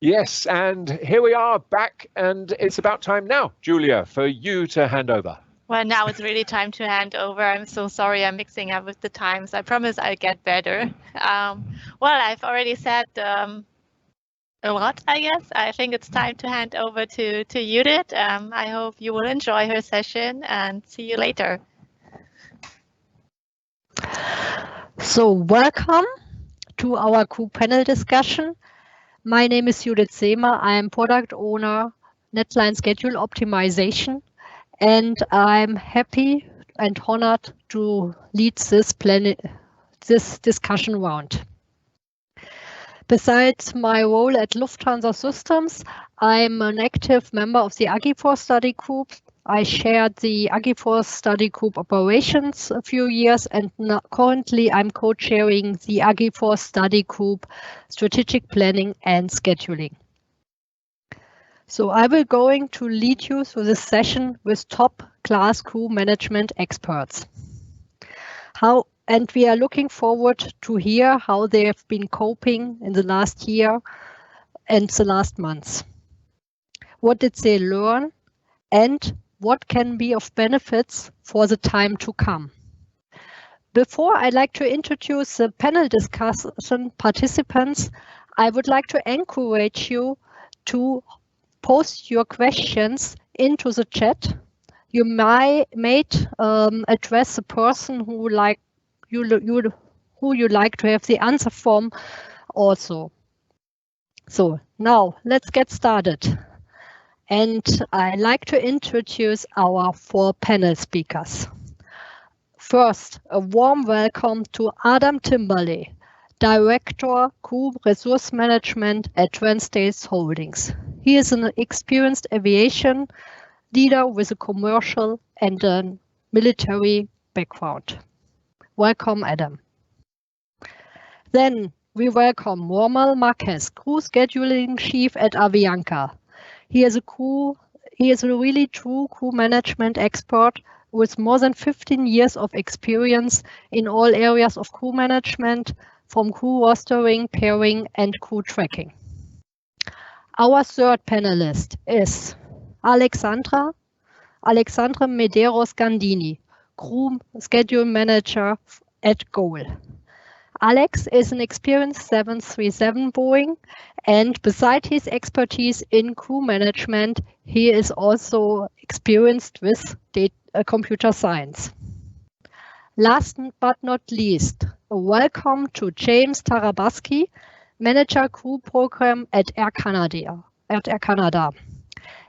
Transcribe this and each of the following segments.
Yes, and here we are back, and it's about time now, Julia, for you to hand over. Well, now it's really time to hand over. I'm so sorry I'm mixing up with the times. I promise I'll get better. Well, I've already said a lot, I guess. I think it's time to hand over to Judith. I hope you will enjoy her session and see you later. So welcome to our crew panel discussion. My name is Judith Seemer. I am product owner, NetLine Schedule Optimization, and I'm happy and honored to lead this discussion round. Besides my role at Lufthansa Systems, I'm an active member of the Agiforce study group. I shared the Agiforce study group operations a few years, and currently I'm co-chairing the Agiforce study group strategic planning and scheduling. So I will going to lead you through this session with top class crew management experts. And we are looking forward to hear how they have been coping in the last year and the last months. What did they learn and what can be of benefits for the time to come? Before I'd like to introduce the panel discussion participants, I would like to encourage you to post your questions into the chat. You might address the person who you like to have the answer from also. So now let's get started. And I'd like to introduce our 4 panel speakers. First, a warm welcome to Adam Timberley, Director, Crew Resource Management at Transstates Holdings. He is an experienced aviation leader with a commercial and a military background. Welcome, Adam. Then we welcome Rommel Marquez, Crew Scheduling Chief at Avianca. He is a really true crew management expert with more than 15 years of experience in all areas of crew management, from crew rostering, pairing, and crew tracking. Our third panelist is Alexandra Medeiros Gandini, Crew Schedule Manager at GOL. Alex is an experienced 737 Boeing, and beside his expertise in crew management, he is also experienced with computer science. Last but not least, a welcome to James Tarabaski, Manager Crew Program at Air Canada.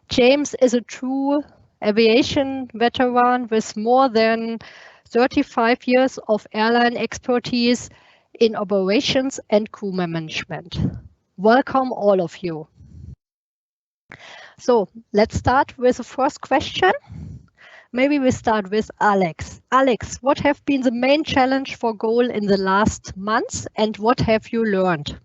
James is a true aviation veteran with more than 35 years of airline expertise in operations and crew management. Welcome all of you. So let's start with the first question. Maybe we start with Alex. Alex, what have been the main challenge for GOL in the last months and what have you learned?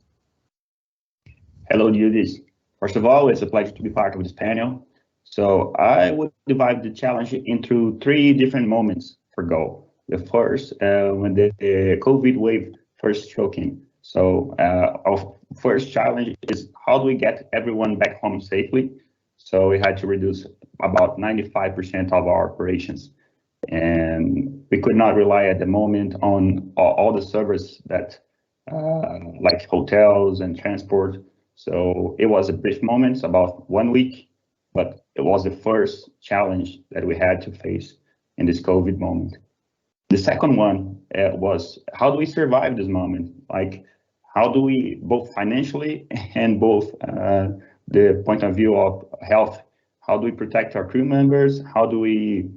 Hello, Judith. First of all, it's a pleasure to be part of this panel. So I would divide the challenge into 3 different moments for GOL. The first, when the COVID wave first struck in. So our first challenge is how do we get everyone back home safely? So we had to reduce about 95% of our operations. And we could not rely at the moment on all the service that like hotels and transport. So it was a brief moment, about 1 week, but it was the first challenge that we had to face in this COVID moment. The second one was how do we survive this moment? Like, how do we both financially and both the point of view of health, how do we protect our crew members? How do we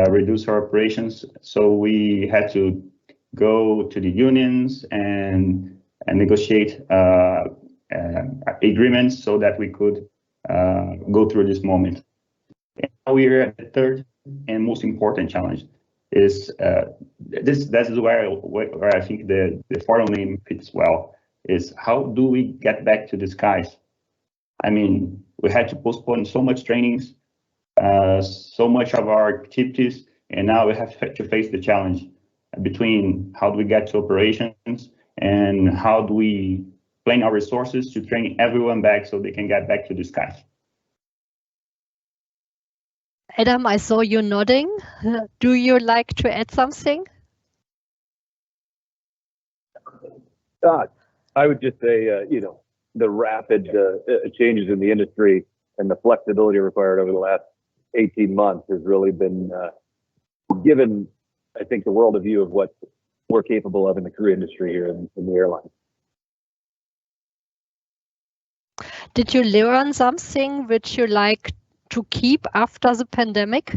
reduce our operations? So we had to go to the unions and negotiate agreements so that we could go through this moment. And now we're at the third and most important challenge. Is that is where I think the foreign name fits well, is how do we get back to the skies? I mean, we had to postpone so much trainings, so much of our activities, and now we have to face the challenge between how do we get to operations and how do we plan our resources to train everyone back so they can get back to the sky. Adam, I saw you nodding. Do you like to add something? I would just say, the rapid changes in the industry and the flexibility required over the last 18 months has really been given, I think, the world a view of what we're capable of in the crew industry here in the airline. Did you learn something which you like to keep after the pandemic?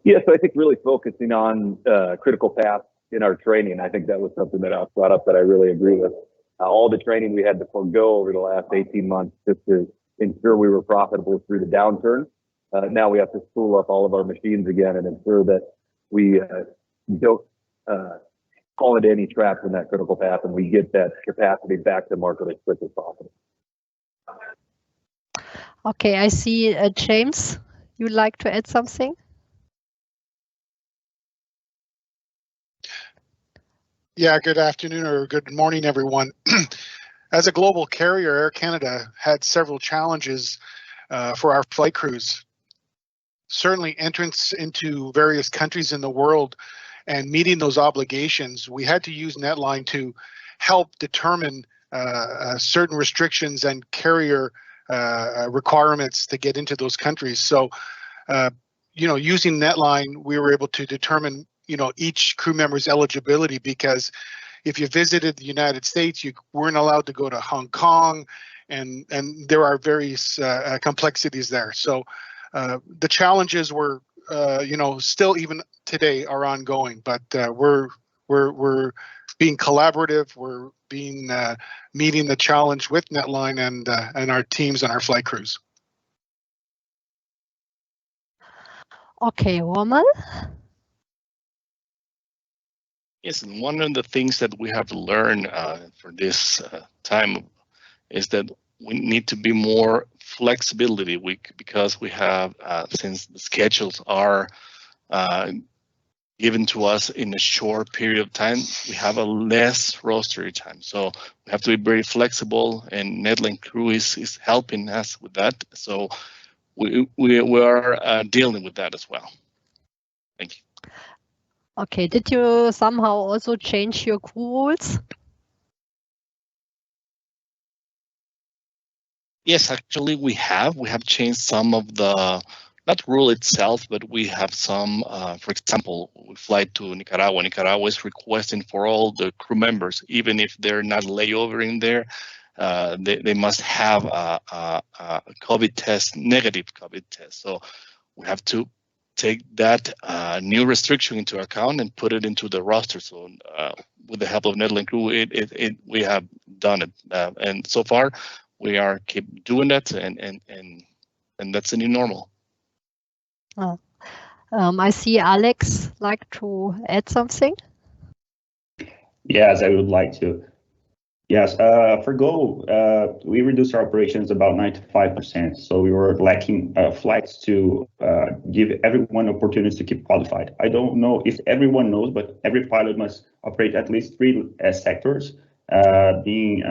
Yes, I think really focusing on critical path in our training. I think that was something that I brought up that I really agree with. All the training we had to forego over the last 18 months just to ensure we were profitable through the downturn. Now we have to spool up all of our machines again and ensure that we don't fall into any traps in that critical path and we get that capacity back to market as quick as possible. Okay, I see James, you'd like to add something? Yeah, good afternoon or good morning, everyone. As a global carrier, Air Canada had several challenges for our flight crews. Certainly entrance into various countries in the world and meeting those obligations, we had to use NetLine to help determine certain restrictions and carrier requirements to get into those countries. So, using NetLine, we were able to determine each crew member's eligibility, because if you visited the United States, you weren't allowed to go to Hong Kong, and there are various complexities there. So the challenges were, still even today are ongoing, but we're being collaborative. We're being meeting the challenge with NetLine and our teams and our flight crews. Okay, Roman. Yes, and one of the things that we have to learn for this time is that we need to be more flexibility because we have, since the schedules are given to us in a short period of time, we have a less roster time. So we have to be very flexible, and NetLine Crew is helping us with that. So we are dealing with that as well. Thank you. Okay, did you somehow also change your crew rules? Yes, actually we have changed some of the, not rule itself, but we have some, for example, we fly to Nicaragua. Nicaragua is requesting for all the crew members, even if they're not layover in there, they must have a COVID test, negative COVID test. So we have to take that new restriction into account and put it into the roster. So with the help of NetLine Crew, we have done it, and so far we are keep doing that, and that's the new normal. Oh. I see Alex like to add something. Yes, I would like to. Yes, for Go, we reduced our operations about 95%. So we were lacking flights to give everyone opportunities to keep qualified. I don't know if everyone knows, but every pilot must operate at least 3 sectors, being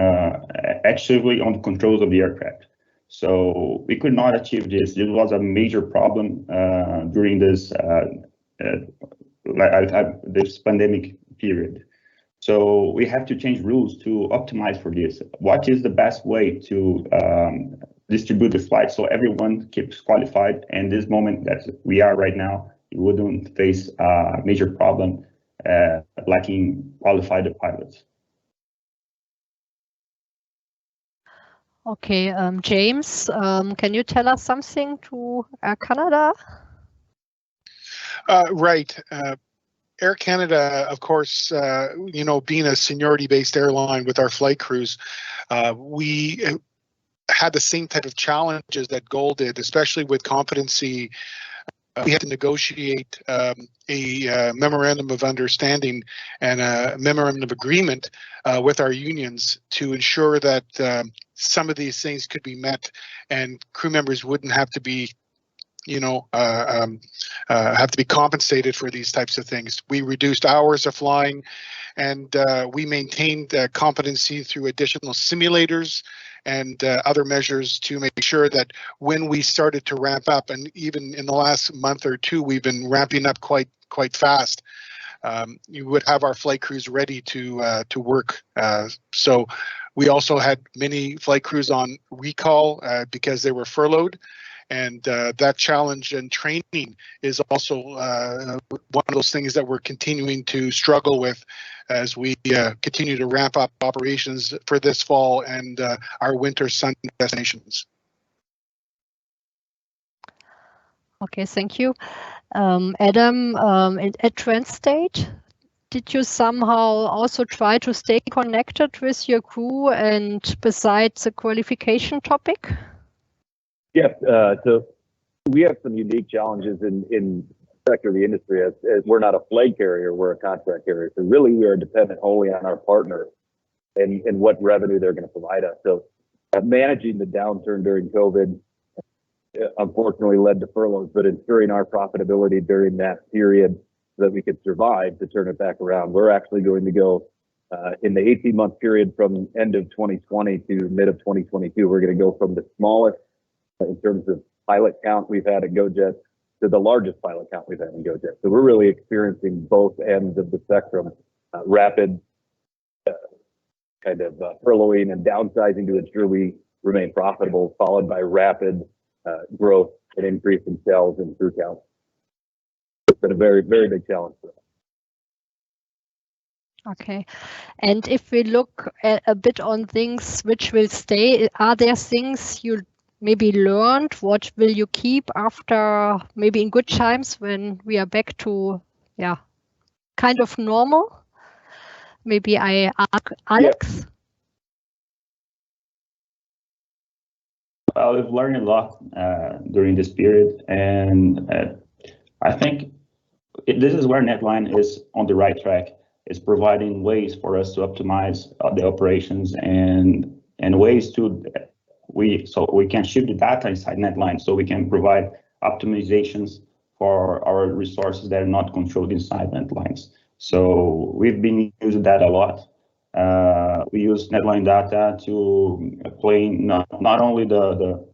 actively on the controls of the aircraft. So we could not achieve this. This was a major problem during this this pandemic period. So we have to change rules to optimize for this. What is the best way to distribute the flights so everyone keeps qualified? And this moment that we are right now, we wouldn't face a major problem lacking qualified pilots. Okay, James, can you tell us something to Air Canada? Right. Air Canada, of course, being a seniority-based airline with our flight crews, we had the same type of challenges that GOL did, especially with competency. We had to negotiate a memorandum of understanding and a memorandum of agreement with our unions to ensure that some of these things could be met and crew members wouldn't have to be have to be compensated for these types of things. We reduced hours of flying, and we maintained competency through additional simulators and other measures to make sure that when we started to ramp up, and even in the last month or two, we've been ramping up quite fast. You would have our flight crews ready to work. So we also had many flight crews on recall because they were furloughed. And that challenge and training is also one of those things that we're continuing to struggle with as we continue to ramp up operations for this fall and our winter sun destinations. Okay, thank you. Adam, at Transstate, did you somehow also try to stay connected with your crew and besides the qualification topic? Yes, so we have some unique challenges in the sector of the industry as we're not a flag carrier, we're a contract carrier. So really we are dependent wholly on our partner and what revenue they're going to provide us. So managing the downturn during COVID unfortunately led to furloughs, but ensuring our profitability during that period so that we could survive to turn it back around. We're actually going to go in the 18-month period from end of 2020 to mid of 2022, we're going to go from the smallest in terms of pilot count we've had at GoJet to the largest pilot count we've had in GoJet. So we're really experiencing both ends of the spectrum, rapid kind of furloughing and downsizing to ensure we remain profitable, followed by rapid growth and increase in sales and crew count. It's been a very, very big challenge for us. Okay, and if we look at a bit on things which will stay, are there things you maybe learned? What will you keep after maybe in good times when we are back to, kind of normal? Maybe I ask Alex. Well, we've learned a lot during this period, and I think this is where NetLine is on the right track. It's providing ways for us to optimize the operations and ways to so we can ship the data inside NetLine, so we can provide optimizations for our resources that are not controlled inside NetLines. So we've been using that a lot. We use NetLine data to plan not only the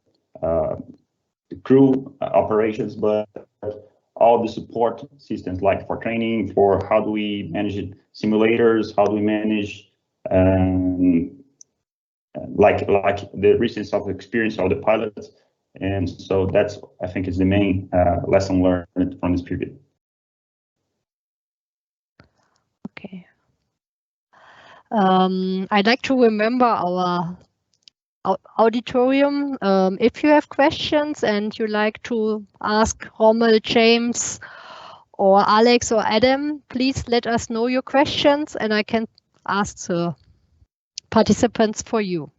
crew operations, but all the support systems, like for training, for how do we manage simulators, how do we manage like the recent of experience of the pilots. And so that's, I think, is the main lesson learned from this period. Okay. I'd like to remember our auditorium. If you have questions and you like to ask Rommel, James, or Alex or Adam, please let us know your questions and I can ask the participants for you.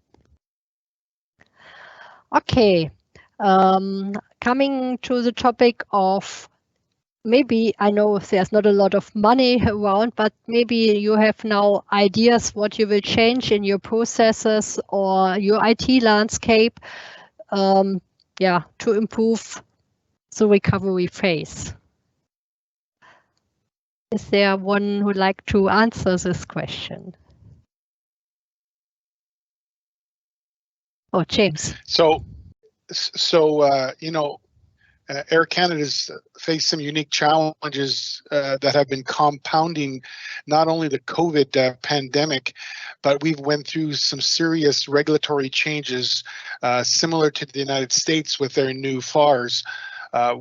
Okay, coming to the topic of, maybe I know there's not a lot of money around, but maybe you have now ideas what you will change in your processes or your IT landscape, to improve the recovery phase. Is there one who would like to answer this question? Oh, James. So Air Canada's faced some unique challenges that have been compounding not only the COVID pandemic, but we've went through some serious regulatory changes similar to the United States with their new FARs.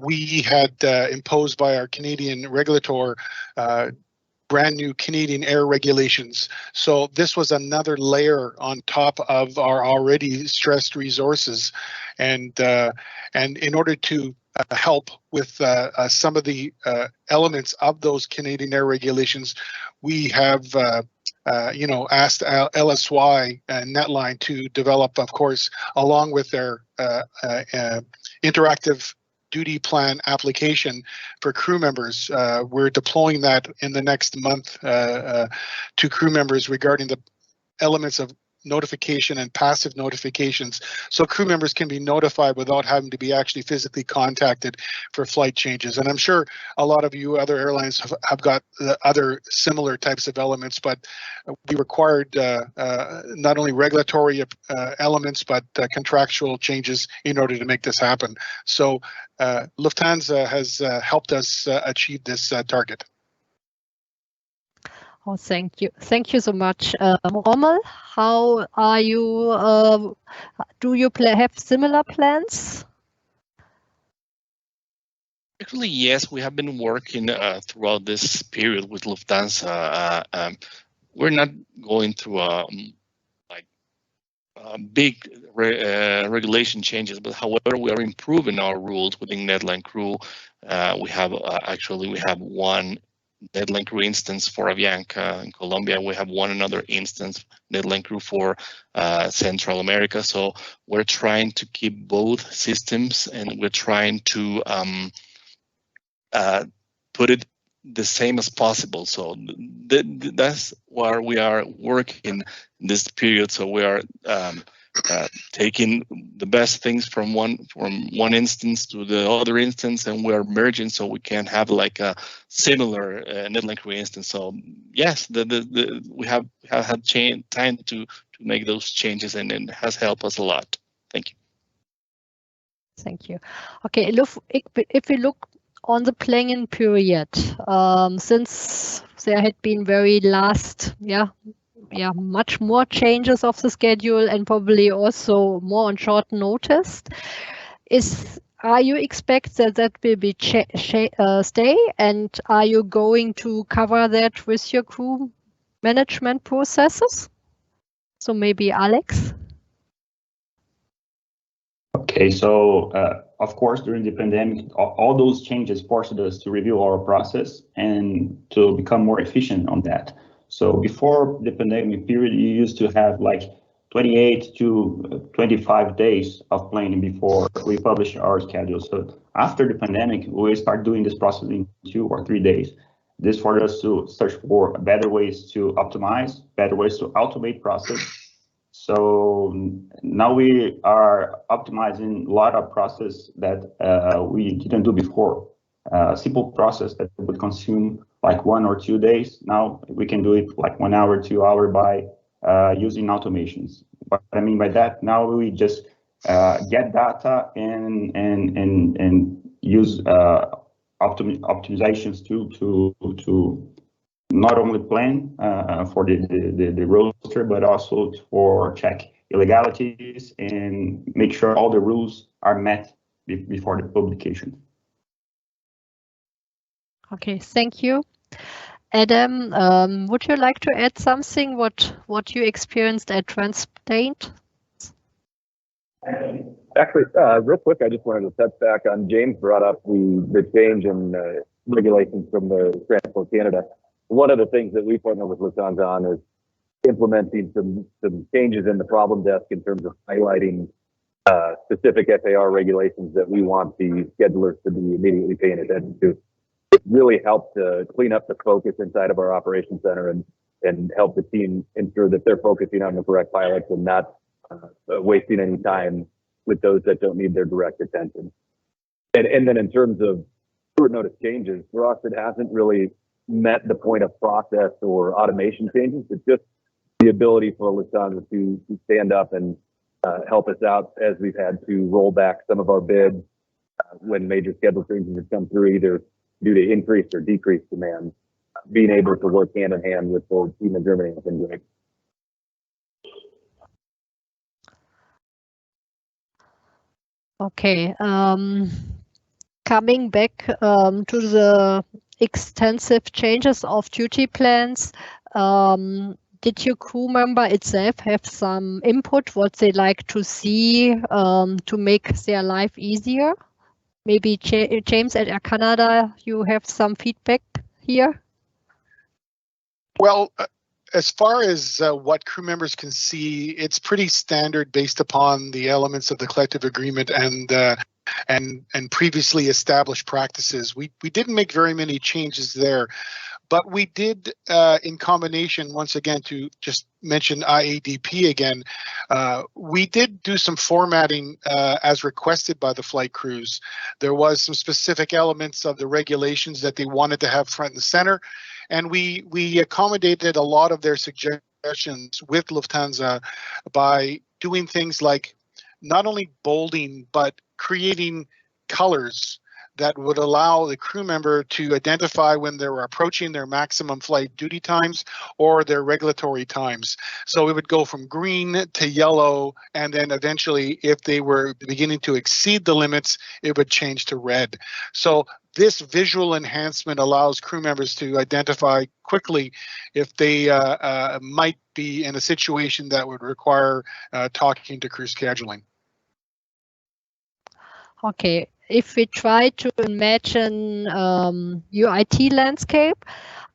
We had imposed by our Canadian regulator brand new Canadian air regulations. So this was another layer on top of our already stressed resources. And in order to help with some of the elements of those Canadian air regulations, we have asked LSY and NetLine to develop, of course, along with their interactive duty plan application for crew members. We're deploying that in the next month to crew members regarding the elements of notification and passive notifications, so crew members can be notified without having to be actually physically contacted for flight changes. And I'm sure a lot of you other airlines have got other similar types of elements, but we required not only regulatory elements, but contractual changes in order to make this happen. So Lufthansa has helped us achieve this target. Oh, thank you. Thank you so much. Rommel, how are you? Do you have similar plans? Actually, yes, we have been working throughout this period with Lufthansa. We're not going through big regulation changes, but however, we are improving our rules within NetLine Crew. We have one NetLine Crew instance for Avianca in Colombia. We have another instance NetLine Crew for Central America. So we're trying to keep both systems, and we're trying to put it the same as possible. So that's where we are working this period. So we are taking the best things from one instance to the other instance, and we are merging so we can have like a similar NetLine Crew instance. So yes, we have had time to make those changes, and it has helped us a lot. Thank you. Thank you. Okay, if we look on the planning period, since there had been much more changes of the schedule and probably also more on short notice, are you expect that will be stay, and are you going to cover that with your crew management processes? So maybe Alex. Okay, so of course, during the pandemic, all those changes forced us to review our process and to become more efficient on that. So before the pandemic period, you used to have like 28 to 25 days of planning before we publish our schedule. So after the pandemic, we start doing this process in 2 or 3 days. This forced us to search for better ways to optimize, better ways to automate process. So now we are optimizing a lot of process that we didn't do before. Simple process that would consume like 1 or 2 days. Now we can do it like 1 hour, 2 hours by using automations. What I mean by that, now we just get data and use optimizations to not only plan for the roster, but also for check illegalities and make sure all the rules are met before the publication. Okay, thank you. Adam, would you like to add something what you experienced at Transpaint? Actually, real quick, I just wanted to touch back on James brought up the change in regulations from the Transport Canada. One of the things that we partner with Lufthansa on is implementing some changes in the problem desk in terms of highlighting specific FAR regulations that we want the schedulers to be immediately paying attention to. It really helped to clean up the focus inside of our operations center and help the team ensure that they're focusing on the correct pilots and not wasting any time with those that don't need their direct attention. And then in terms of short notice changes, for us, it hasn't really met the point of process or automation changes. It's just the ability for Lufthansa to stand up and help us out as we've had to roll back some of our bids when major schedule changes have come through, either due to increased or decreased demand. Being able to work hand in hand with the team in Germany has been great. Okay, coming back to the extensive changes of duty plans, did your crew member itself have some input what they like to see to make their life easier? Maybe James at Air Canada, you have some feedback here? Well, as far as what crew members can see, it's pretty standard based upon the elements of the collective agreement and previously established practices. We didn't make very many changes there, But we did, in combination, once again, to just mention IADP again, we did do some formatting as requested by the flight crews. There was some specific elements of the regulations that they wanted to have front and center, and we accommodated a lot of their suggestions with Lufthansa by doing things like not only bolding, but creating colors that would allow the crew member to identify when they were approaching their maximum flight duty times or their regulatory times. So it would go from green to yellow, and then eventually, if they were beginning to exceed the limits, it would change to red. So this visual enhancement allows crew members to identify quickly if they might be in a situation that would require talking to crew scheduling. Okay, if we try to imagine your IT landscape,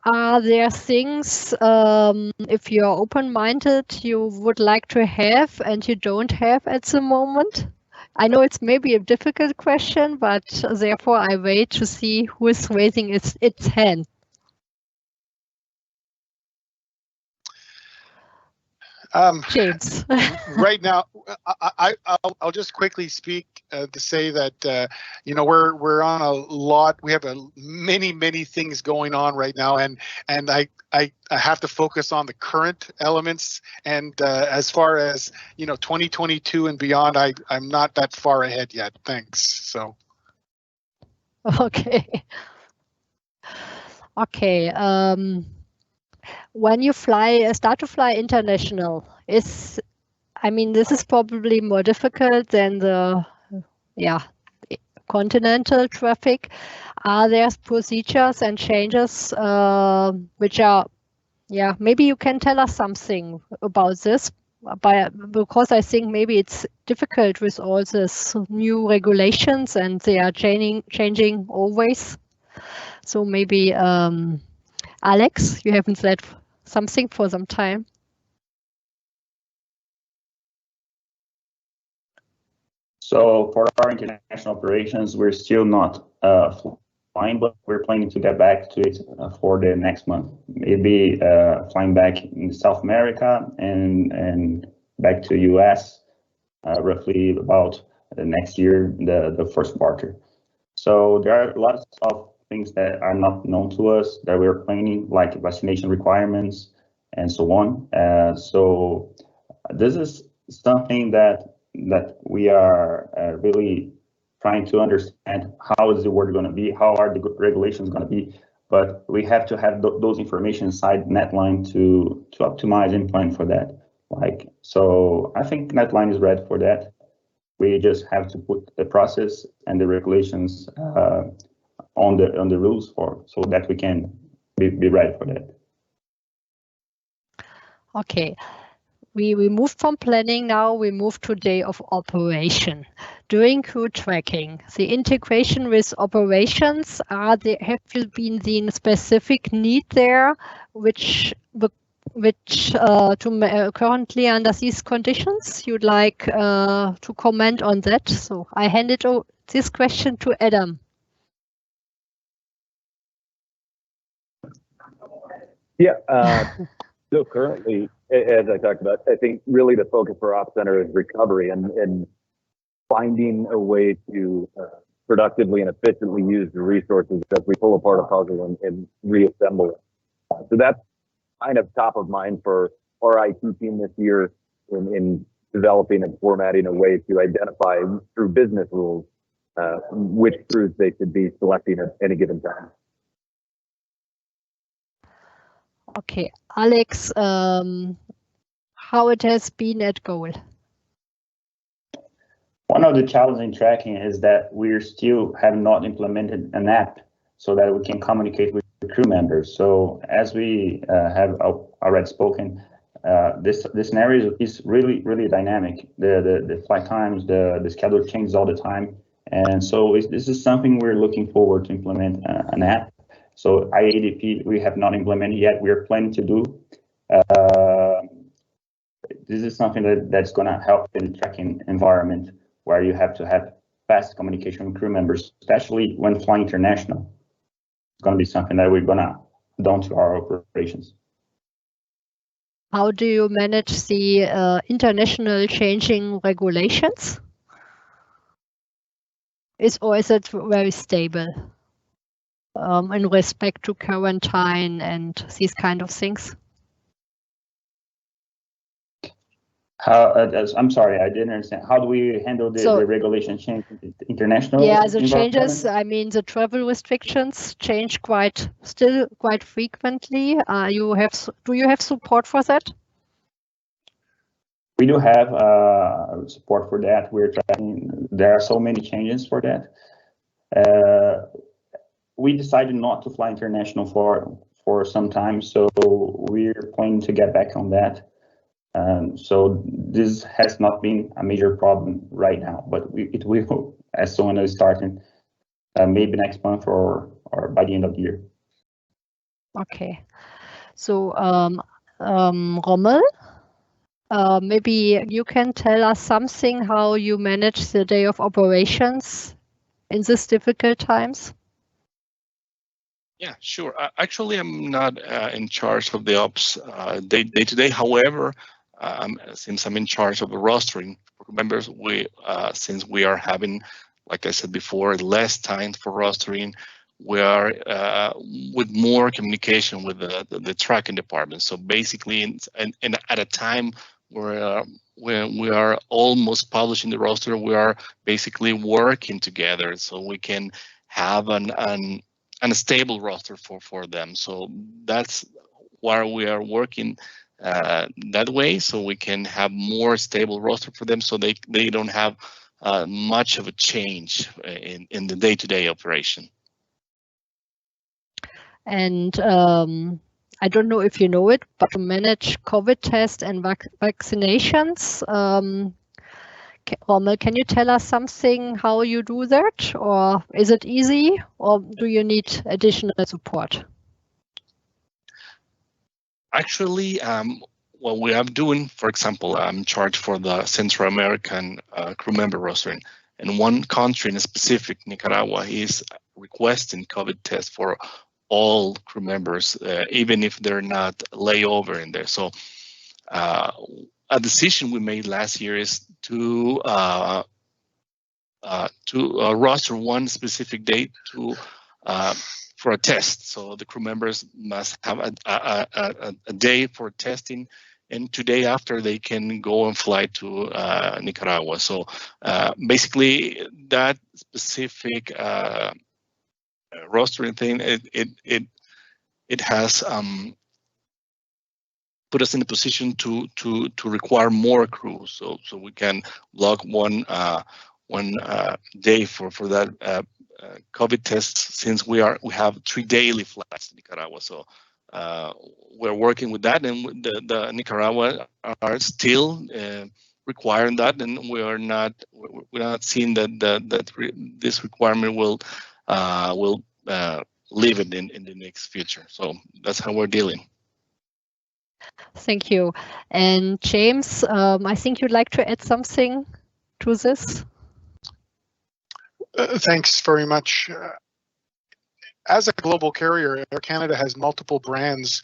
are there things, if you're open-minded, you would like to have and you don't have at the moment? I know it's maybe a difficult question, but therefore I wait to see who is raising its hand. James. Right now, I'll just quickly speak to say that we're on a lot. We have many things going on right now, and I have to focus on the current elements. And as far as 2022 and beyond, I'm not that far ahead yet. Thanks. So. Okay. Okay. When you start to fly international, this is probably more difficult than the continental traffic. Are there procedures and changes which are, maybe you can tell us something about this, because I think maybe it's difficult with all these new regulations and they are changing always. So maybe Alex, you haven't said something for some time. So for our international operations, we're still not flying, but we're planning to get back to it for the next month. Maybe flying back in South America and back to US roughly about the next year, the first quarter. So there are lots of things that are not known to us that we're planning, like vaccination requirements and so on. So this is something that we are really trying to understand. How is the world going to be? How are the regulations going to be? But we have to have those information inside NetLine to optimize and plan for that. So I think NetLine is ready for that. We just have to put the process and the regulations on the rules so that we can be ready for that. Okay. We moved from planning now, we move to day of operation. During crew tracking, the integration with operations, have you been the specific need there, which currently under these conditions, you'd like to comment on that? So I hand this question to Adam. Yeah, so currently, as I talked about, I think really the focus for Ops Center is recovery and finding a way to productively and efficiently use the resources as we pull apart a puzzle and reassemble it. So that's kind of top of mind for our IT team this year in developing and formatting a way to identify through business rules which crews they should be selecting at any given time. Okay, Alex, how it has been at GOL? One of the challenges in tracking is that we still have not implemented an app so that we can communicate with the crew members. So as we have already spoken, this scenario is really dynamic. The flight times, the schedule changes all the time. And so this is something we're looking forward to implement an app. So IADP, we have not implemented yet. We are planning to do. This is something that's going to help in the tracking environment where you have to have fast communication with crew members, especially when flying international. It's going to be something that we're going to down to our operations. How do you manage the international changing regulations? Is it very stable in respect to quarantine and these kind of things? I'm sorry, I didn't understand. How do we handle the regulation change international? Yeah, the changes. I mean, the travel restrictions change still quite frequently. Do you have support for that? We do have support for that. We're tracking. There are so many changes for that. We decided not to fly international for some time, so we're planning to get back on that. So this has not been a major problem right now, but it will as soon as starting, maybe next month or by the end of the year. Okay, so Rommel, maybe you can tell us something how you manage the day of operations in these difficult times. Yeah, sure. Actually, I'm not in charge of the ops day to day. However, since I'm in charge of the rostering for members, since we are having, like I said before, less time for rostering, we are with more communication with the tracking department. So basically, and at a time where when we are almost publishing the roster, we are basically working together so we can have a stable roster for them. So that's why we are working that way, so we can have more stable roster for them, so they don't have much of a change in the day-to-day operation. And I don't know if you know it, but to manage COVID tests and vaccinations, Rommel, can you tell us something how you do that, or is it easy, or do you need additional support? Actually, what we are doing, for example, I'm charged for the Central American crew member rostering, and one country in specific, Nicaragua, is requesting COVID tests for all crew members, even if they're not layover in there. So a decision we made last year is to roster one specific date for a test. So the crew members must have a day for testing, and today after they can go and fly to Nicaragua. So basically that specific rostering thing, it has put us in a position to require more crew. So we can block one day for that COVID tests, since we have 3 daily flights to Nicaragua. So we're working with that, and the Nicaragua are still requiring that, and we're not seeing that this requirement will leave it in the next future. So that's how we're dealing. Thank you. And James, I think you'd like to add something to this. Thanks very much. As a global carrier, Air Canada has multiple brands,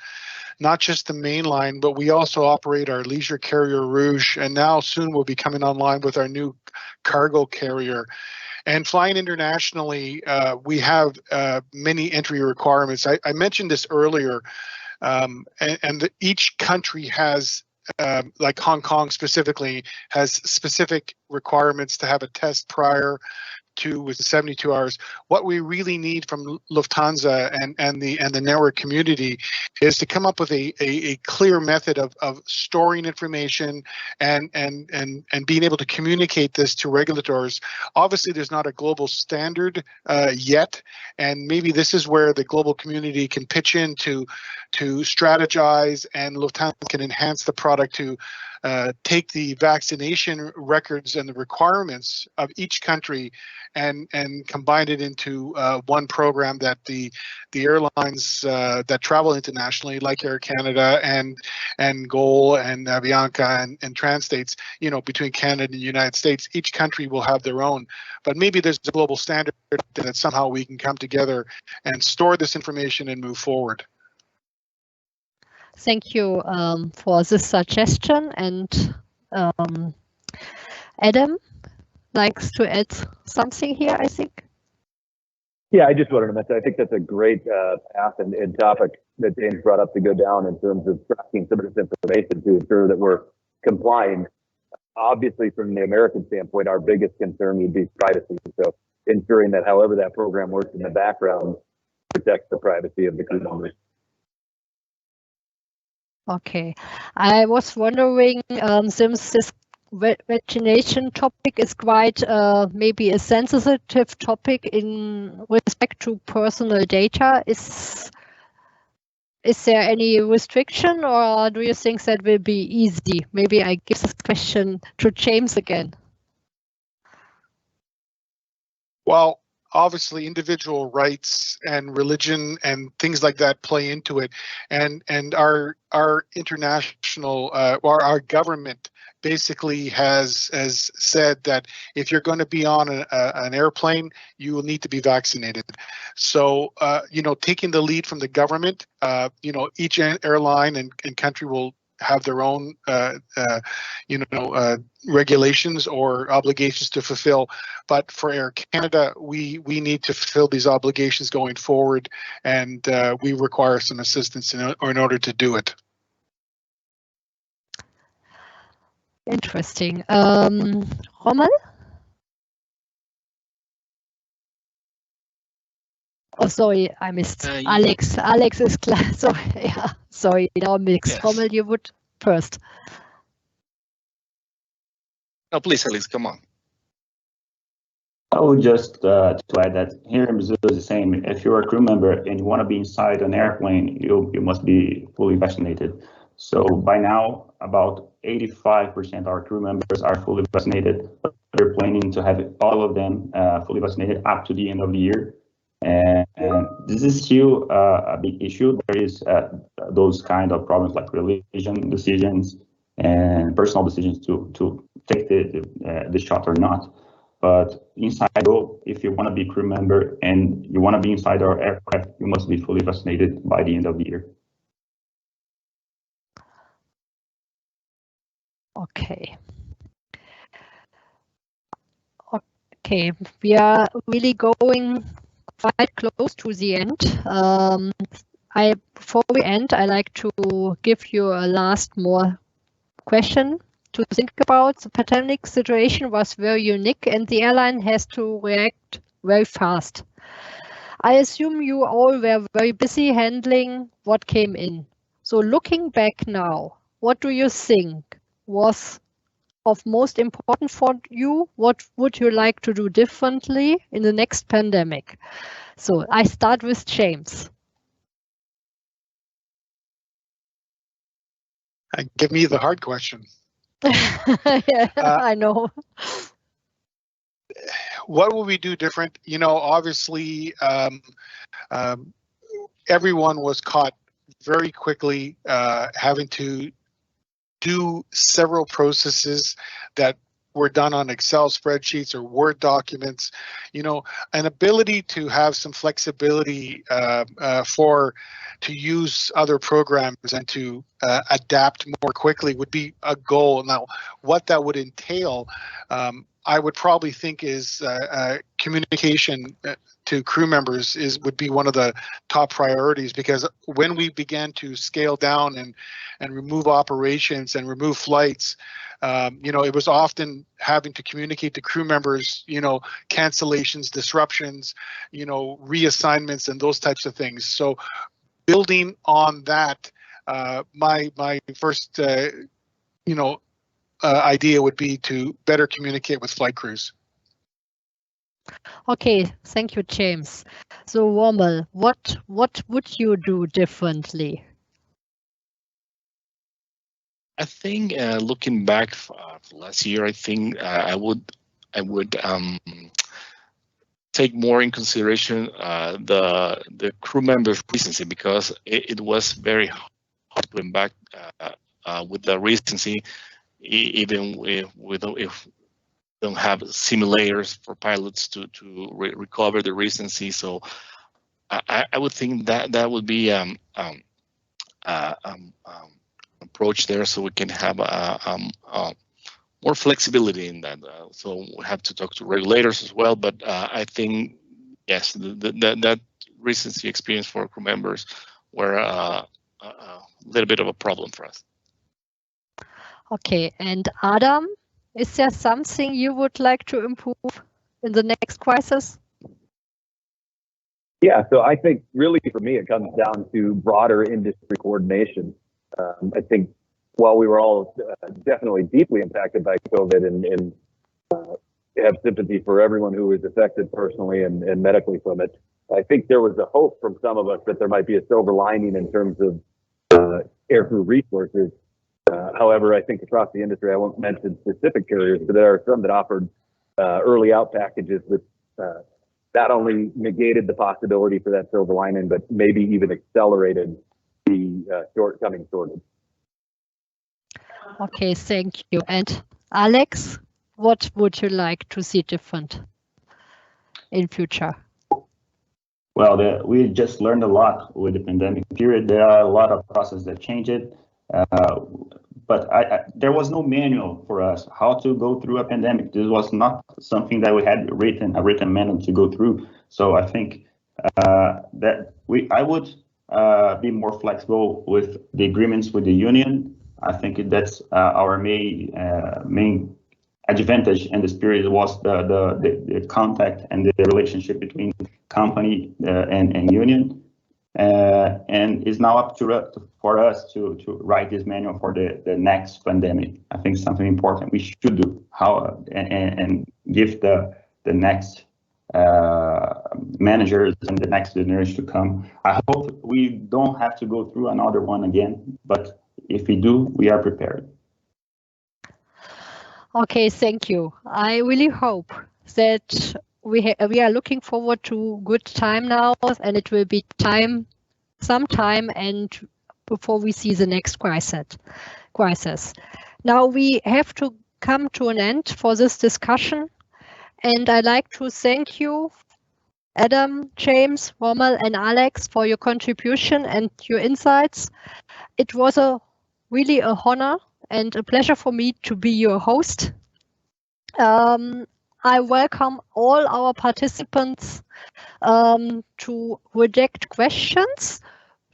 not just the main line, but we also operate our leisure carrier Rouge, and now soon we'll be coming online with our new cargo carrier. And flying internationally, we have many entry requirements. I mentioned this earlier, and each country has, like Hong Kong specifically, has specific requirements to have a test prior to with 72 hours. What we really need from Lufthansa and the network community is to come up with a clear method of storing information and being able to communicate this to regulators. Obviously, there's not a global standard yet, and maybe this is where the global community can pitch in to strategize, and Lufthansa can enhance the product to take the vaccination records and the requirements of each country and combine it into one program that the airlines that travel internationally, like Air Canada and GOL and Avianca and Transstates, between Canada and the United States, each country will have their own. But maybe there's a global standard that somehow we can come together and store this information and move forward. Thank you for this suggestion. And Adam likes to add something here, I think. Yeah, I just wanted to mention, I think that's a great path and topic that James brought up to go down in terms of tracking some of this information to ensure that we're complying. Obviously, from the American standpoint, our biggest concern would be privacy. So ensuring that however that program works in the background protects the privacy of the crew members. Okay, I was wondering, since this vaccination topic is quite maybe a sensitive topic in respect to personal data, is there any restriction, or do you think that will be easy? Maybe I give this question to James again. Well, obviously individual rights and religion and things like that play into it, and our international or our government basically has said that if you're going to be on an airplane, you will need to be vaccinated. So you know, taking the lead from the government, you know, each airline and country will have their own regulations or obligations to fulfill, but for Air Canada, we need to fulfill these obligations going forward, and we require some assistance in order to do it. Interesting. Rommel? Oh, sorry, I missed Alex. Yeah. Alex is class. Sorry, yeah. Sorry, now mix. Yes. Rommel, you would first. No, please, Alex, come on. I would just to add that here in Brazil is the same. If you're a crew member and you want to be inside an airplane, you must be fully vaccinated. So by now, about 85% of our crew members are fully vaccinated. But we're planning to have all of them fully vaccinated up to the end of the year. And this is still a big issue. There is those kind of problems like religion decisions and personal decisions to take the shot or not. But inside, if you want to be a crew member and you want to be inside our aircraft, you must be fully vaccinated by the end of the year. Okay. Okay, we are really going quite close to the end. Before we end, I like to give you a last more question to think about. The pandemic situation was very unique and the airline has to react very fast. I assume you all were very busy handling what came in. So looking back now, what do you think was of most important for you? What would you like to do differently in the next pandemic? So I start with James. Give me the hard question. Yeah, I know. What will we do different? You know, obviously, everyone was caught very quickly having to do several processes that were done on Excel spreadsheets or Word documents. You know, an ability to have some flexibility to use other programs and to adapt more quickly would be a goal. Now, what that would entail, I would probably think is communication to crew members would be one of the top priorities, because when we began to scale down and remove operations and remove flights, you know, it was often having to communicate to crew members, you know, cancellations, disruptions, you know, reassignments and those types of things. So building on that, my first, you know, idea would be to better communicate with flight crews. Okay, thank you, James. So Rommel, what would you do differently? I think looking back last year, I think I would take more in consideration the crew members' recency, because it was very hard to put back with the recency, even if we don't have simulators for pilots to recover the recency. So I would think that would be approach there, so we can have more flexibility in that. So we have to talk to regulators as well. But I think yes, that recency experience for crew members were a little bit of a problem for us. Okay, and Adam, is there something you would like to improve in the next crisis? Yeah, so I think really for me, it comes down to broader industry coordination. I think while we were all definitely deeply impacted by COVID and have sympathy for everyone who was affected personally and medically from it, I think there was a hope from some of us that there might be a silver lining in terms of aircrew resources. However, I think across the industry, I won't mention specific carriers, but there are some that offered early out packages that not only negated the possibility for that silver lining, but maybe even accelerated the shortcoming shortage. Okay, thank you. And Alex, what would you like to see different in future? Well, we just learned a lot with the pandemic period. There are a lot of processes that changed it. But there was no manual for us how to go through a pandemic. This was not something that we had a written manual to go through. So I think that I would be more flexible with the agreements with the union. I think that's our main advantage in this period was the contact and the relationship between company and union. And it's now up for us to write this manual for the next pandemic. I think something important we should do and give the next managers and the next generation to come. I hope we don't have to go through another one again, but if we do, we are prepared. Okay, thank you. I really hope that we are looking forward to good time now, and it will be some time and before we see the next crisis. Now we have to come to an end for this discussion, and I'd like to thank you, Adam, James, Rommel, and Alex, for your contribution and your insights. It was really an honor and a pleasure for me to be your host. I welcome all our participants to redirect questions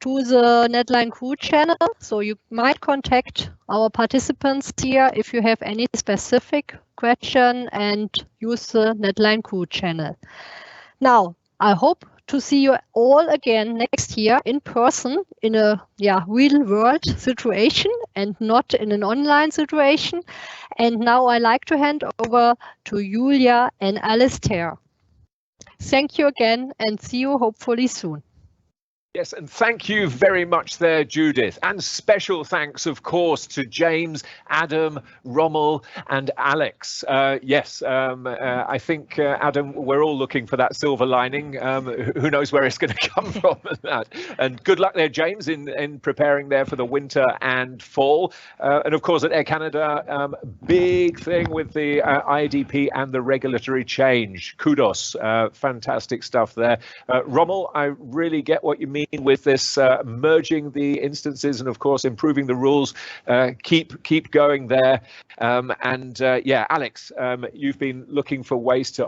to the NetLine crew channel. So you might contact our participants here if you have any specific question and use the NetLine crew channel. Now, I hope to see you all again next year in person in a real world situation and not in an online situation. And now I like to hand over to Julia and Alistair. Thank you again and see you hopefully soon. Yes, and thank you very much there, Judith. And special thanks, of course, to James, Adam, Rommel, and Alex. I think, Adam, we're all looking for that silver lining. Who knows where it's going to come from? And good luck there, James, in preparing there for the winter and fall. And of course, at Air Canada, big thing with the IDP and the regulatory change. Kudos, fantastic stuff there. Rommel, I really get what you mean with this merging the instances and of course improving the rules. Keep going there. Alex, you've been looking for ways to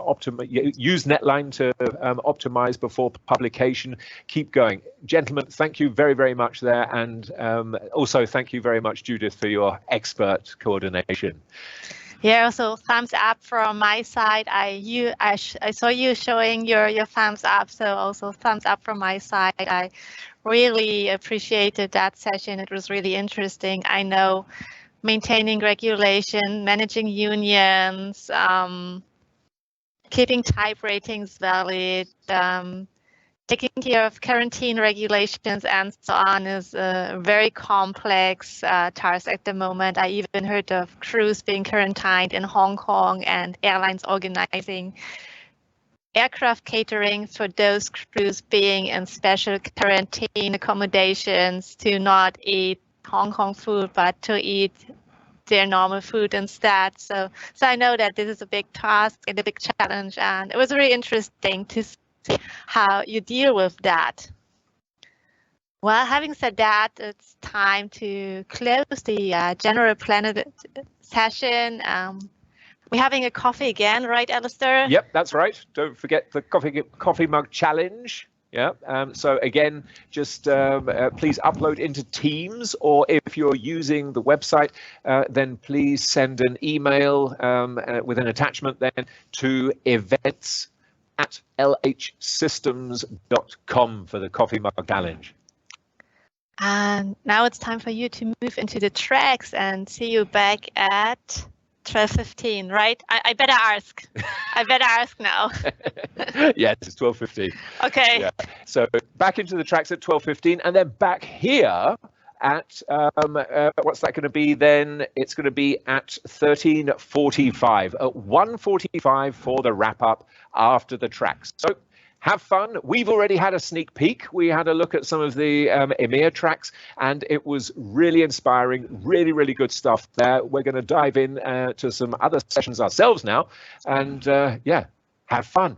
use NetLine to optimize before publication. Keep going. Gentlemen, thank you very, very much there, and also thank you very much, Judith, for your expert coordination. Yeah, also thumbs up from my side. I saw you showing your thumbs up, so also thumbs up from my side. I really appreciated that session. It was really interesting. I know maintaining regulation, managing unions, keeping type ratings valid, taking care of quarantine regulations and so on is a very complex task at the moment. I even heard of crews being quarantined in Hong Kong and airlines organizing aircraft catering for those crews being in special quarantine accommodations to not eat Hong Kong food, but to eat their normal food instead. So I know that this is a big task and a big challenge, and it was really interesting to see how you deal with that. Well, having said that, it's time to close the General Planet session. We're having a coffee again, right, Alistair? Yep, that's right. Don't forget the coffee mug challenge. Yeah. So again, just please upload into Teams, or if you're using the website, then please send an email with an attachment then to events@lhsystems.com for the coffee mug challenge. And now it's time for you to move into the tracks and see you back at 12:15, right? I better ask. I better ask now. Yes, it's 12:15. Okay. Yeah. So back into the tracks at 12:15, and then back here at what's that going to be then? It's going to be at 13:45. At 1:45 for the wrap up after the tracks. So have fun. We've already had a sneak peek. We had a look at some of the EMEA tracks, and it was really inspiring, really, really good stuff there. We're going to dive in to some other sessions ourselves now, and yeah, have fun.